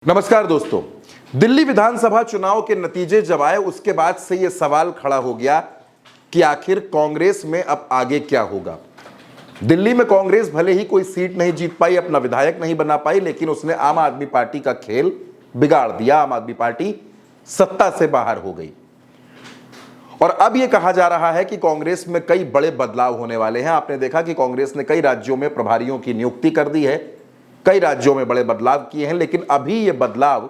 नमस्कार दोस्तों। दिल्ली विधानसभा चुनाव के नतीजे जब आए उसके बाद से यह सवाल खड़ा हो गया कि आखिर कांग्रेस में अब आगे क्या होगा। दिल्ली में कांग्रेस भले ही कोई सीट नहीं जीत पाई, अपना विधायक नहीं बना पाई, लेकिन उसने आम आदमी पार्टी का खेल बिगाड़ दिया। आम आदमी पार्टी सत्ता से बाहर हो गई और अब यह कहा जा रहा है कि कांग्रेस में कई बड़े बदलाव होने वाले हैं। आपने देखा कि कांग्रेस ने कई राज्यों में प्रभारियों की नियुक्ति कर दी है, कई राज्यों में बड़े बदलाव किए हैं, लेकिन अभी ये बदलाव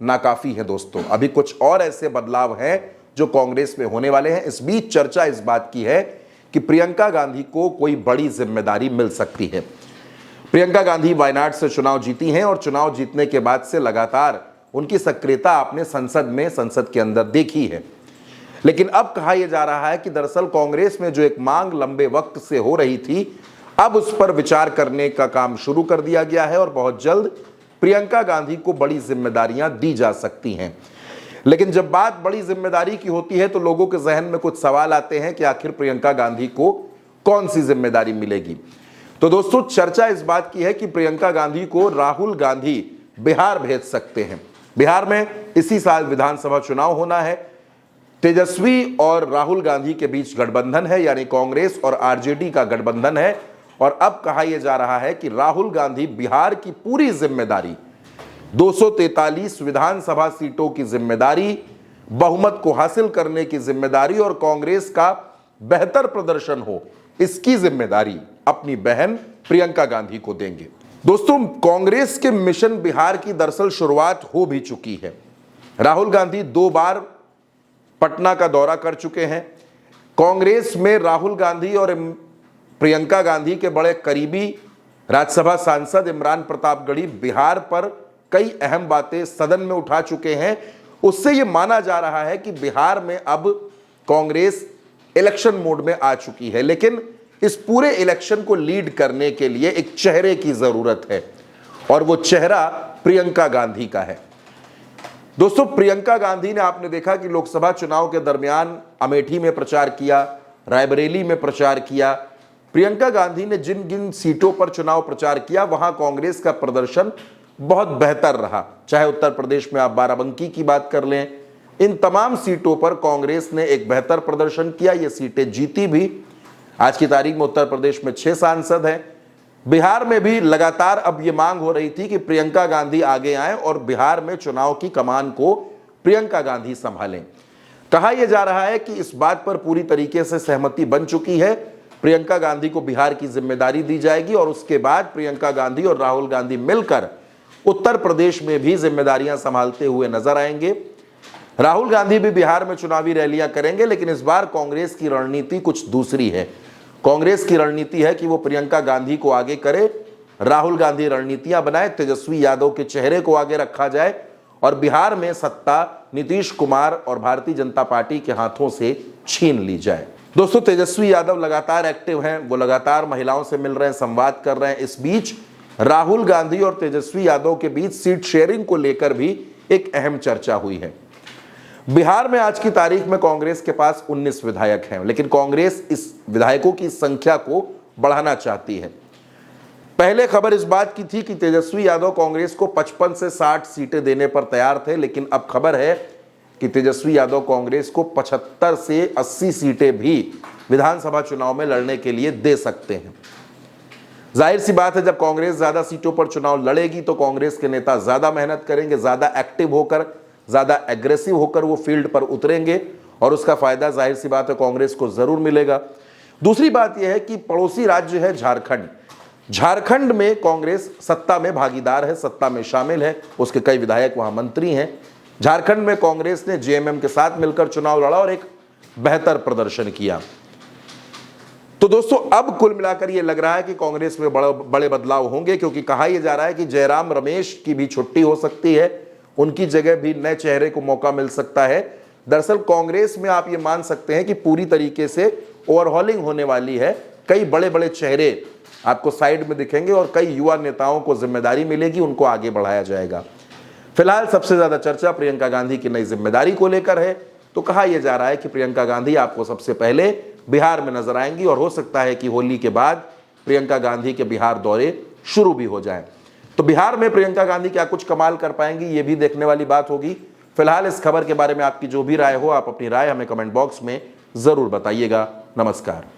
नाकाफी है दोस्तों। अभी कुछ और ऐसे बदलाव हैं जो कांग्रेस में होने वाले हैं। इस बीच चर्चा इस बात की है कि प्रियंका गांधी को कोई बड़ी जिम्मेदारी मिल सकती है। प्रियंका गांधी वायनाड से चुनाव जीती हैं और चुनाव जीतने के बाद से लगातार उनकी सक्रियता आपने संसद के अंदर देखी है। लेकिन अब कहा यह जा रहा है कि दरअसल कांग्रेस में जो एक मांग लंबे वक्त से हो रही थी, अब उस पर विचार करने का काम शुरू कर दिया गया है और बहुत जल्द प्रियंका गांधी को बड़ी जिम्मेदारियां दी जा सकती हैं। लेकिन जब बात बड़ी जिम्मेदारी की होती है तो लोगों के जहन में कुछ सवाल आते हैं कि आखिर प्रियंका गांधी को कौन सी जिम्मेदारी मिलेगी। तो दोस्तों, चर्चा इस बात की है कि प्रियंका गांधी को राहुल गांधी बिहार भेज सकते हैं। बिहार में इसी साल विधानसभा चुनाव होना है। तेजस्वी और राहुल गांधी के बीच गठबंधन है, यानी कांग्रेस और आरजेडी का गठबंधन है। और अब कहा यह जा रहा है कि राहुल गांधी बिहार की पूरी जिम्मेदारी, 243 विधानसभा सीटों की जिम्मेदारी, बहुमत को हासिल करने की जिम्मेदारी और कांग्रेस का बेहतर प्रदर्शन हो, इसकी जिम्मेदारी अपनी बहन प्रियंका गांधी को देंगे। दोस्तों, कांग्रेस के मिशन बिहार की दरअसल शुरुआत हो भी चुकी है। राहुल गांधी 2 बार पटना का दौरा कर चुके हैं। कांग्रेस में राहुल गांधी और प्रियंका गांधी के बड़े करीबी राज्यसभा सांसद इमरान प्रतापगढ़ी बिहार पर कई अहम बातें सदन में उठा चुके हैं। उससे यह माना जा रहा है कि बिहार में अब कांग्रेस इलेक्शन मोड में आ चुकी है। लेकिन इस पूरे इलेक्शन को लीड करने के लिए एक चेहरे की जरूरत है और वो चेहरा प्रियंका गांधी का है। दोस्तों, प्रियंका गांधी ने, आपने देखा कि लोकसभा चुनाव के दरमियान अमेठी में प्रचार किया, रायबरेली में प्रचार किया। प्रियंका गांधी ने जिन जिन सीटों पर चुनाव प्रचार किया वहां कांग्रेस का प्रदर्शन बहुत बेहतर रहा। चाहे उत्तर प्रदेश में आप बाराबंकी की बात कर लें, इन तमाम सीटों पर कांग्रेस ने एक बेहतर प्रदर्शन किया। ये सीटें जीती भी। आज की तारीख में उत्तर प्रदेश में 6 सांसद हैं। बिहार में भी लगातार अब ये मांग हो रही थी कि प्रियंका गांधी आगे आए और बिहार में चुनाव की कमान को प्रियंका गांधी संभालें। कहा यह जा रहा है कि इस बात पर पूरी तरीके से सहमति बन चुकी है। प्रियंका गांधी को बिहार की जिम्मेदारी दी जाएगी और उसके बाद प्रियंका गांधी और राहुल गांधी मिलकर उत्तर प्रदेश में भी जिम्मेदारियां संभालते हुए नजर आएंगे। राहुल गांधी भी बिहार में चुनावी रैलियां करेंगे, लेकिन इस बार कांग्रेस की रणनीति कुछ दूसरी है। कांग्रेस की रणनीति है कि वो प्रियंका गांधी को आगे करे, राहुल गांधी रणनीतियां बनाए, तेजस्वी यादव के चेहरे को आगे रखा जाए और बिहार में सत्ता नीतीश कुमार और भारतीय जनता पार्टी के हाथों से छीन ली जाए। दोस्तों, तेजस्वी यादव लगातार एक्टिव हैं, वो लगातार महिलाओं से मिल रहे हैं, संवाद कर रहे हैं। इस बीच राहुल गांधी और तेजस्वी यादव के बीच सीट शेयरिंग को लेकर भी एक अहम चर्चा हुई है। बिहार में आज की तारीख में कांग्रेस के पास 19 विधायक हैं, लेकिन कांग्रेस इस विधायकों की संख्या को बढ़ाना चाहती है। पहले खबर इस बात की थी कि तेजस्वी यादव कांग्रेस को 55 से 60 सीटें देने पर तैयार थे, लेकिन अब खबर है कि तेजस्वी यादव कांग्रेस को 75 से 80 सीटें भी विधानसभा चुनाव में लड़ने के लिए दे सकते हैं। जाहिर सी बात है, जब कांग्रेस ज्यादा सीटों पर चुनाव लड़ेगी तो कांग्रेस के नेता ज्यादा मेहनत करेंगे, ज्यादा एक्टिव होकर, ज्यादा एग्रेसिव होकर वो फील्ड पर उतरेंगे और उसका फायदा जाहिर सी बात है कांग्रेस को जरूर मिलेगा। दूसरी बात यह है कि पड़ोसी राज्य है झारखंड। झारखंड में कांग्रेस सत्ता में भागीदार है, सत्ता में शामिल है, उसके कई विधायक वहां मंत्री हैं। झारखंड में कांग्रेस ने जेएमएम के साथ मिलकर चुनाव लड़ा और एक बेहतर प्रदर्शन किया। तो दोस्तों, अब कुल मिलाकर यह लग रहा है कि कांग्रेस में बड़े बदलाव होंगे, क्योंकि कहा यह जा रहा है कि जयराम रमेश की भी छुट्टी हो सकती है, उनकी जगह भी नए चेहरे को मौका मिल सकता है। दरअसल कांग्रेस में आप ये मान सकते हैं कि पूरी तरीके से ओवरहॉलिंग होने वाली है। कई बड़े बड़े चेहरे आपको साइड में दिखेंगे और कई युवा नेताओं को जिम्मेदारी मिलेगी, उनको आगे बढ़ाया जाएगा। फिलहाल सबसे ज्यादा चर्चा प्रियंका गांधी की नई जिम्मेदारी को लेकर है। तो कहा यह जा रहा है कि प्रियंका गांधी आपको सबसे पहले बिहार में नजर आएंगी और हो सकता है कि होली के बाद प्रियंका गांधी के बिहार दौरे शुरू भी हो जाएं। तो बिहार में प्रियंका गांधी क्या कुछ कमाल कर पाएंगी, ये भी देखने वाली बात होगी। फिलहाल इस खबर के बारे में आपकी जो भी राय हो, आप अपनी राय हमें कमेंट बॉक्स में जरूर बताइएगा। नमस्कार।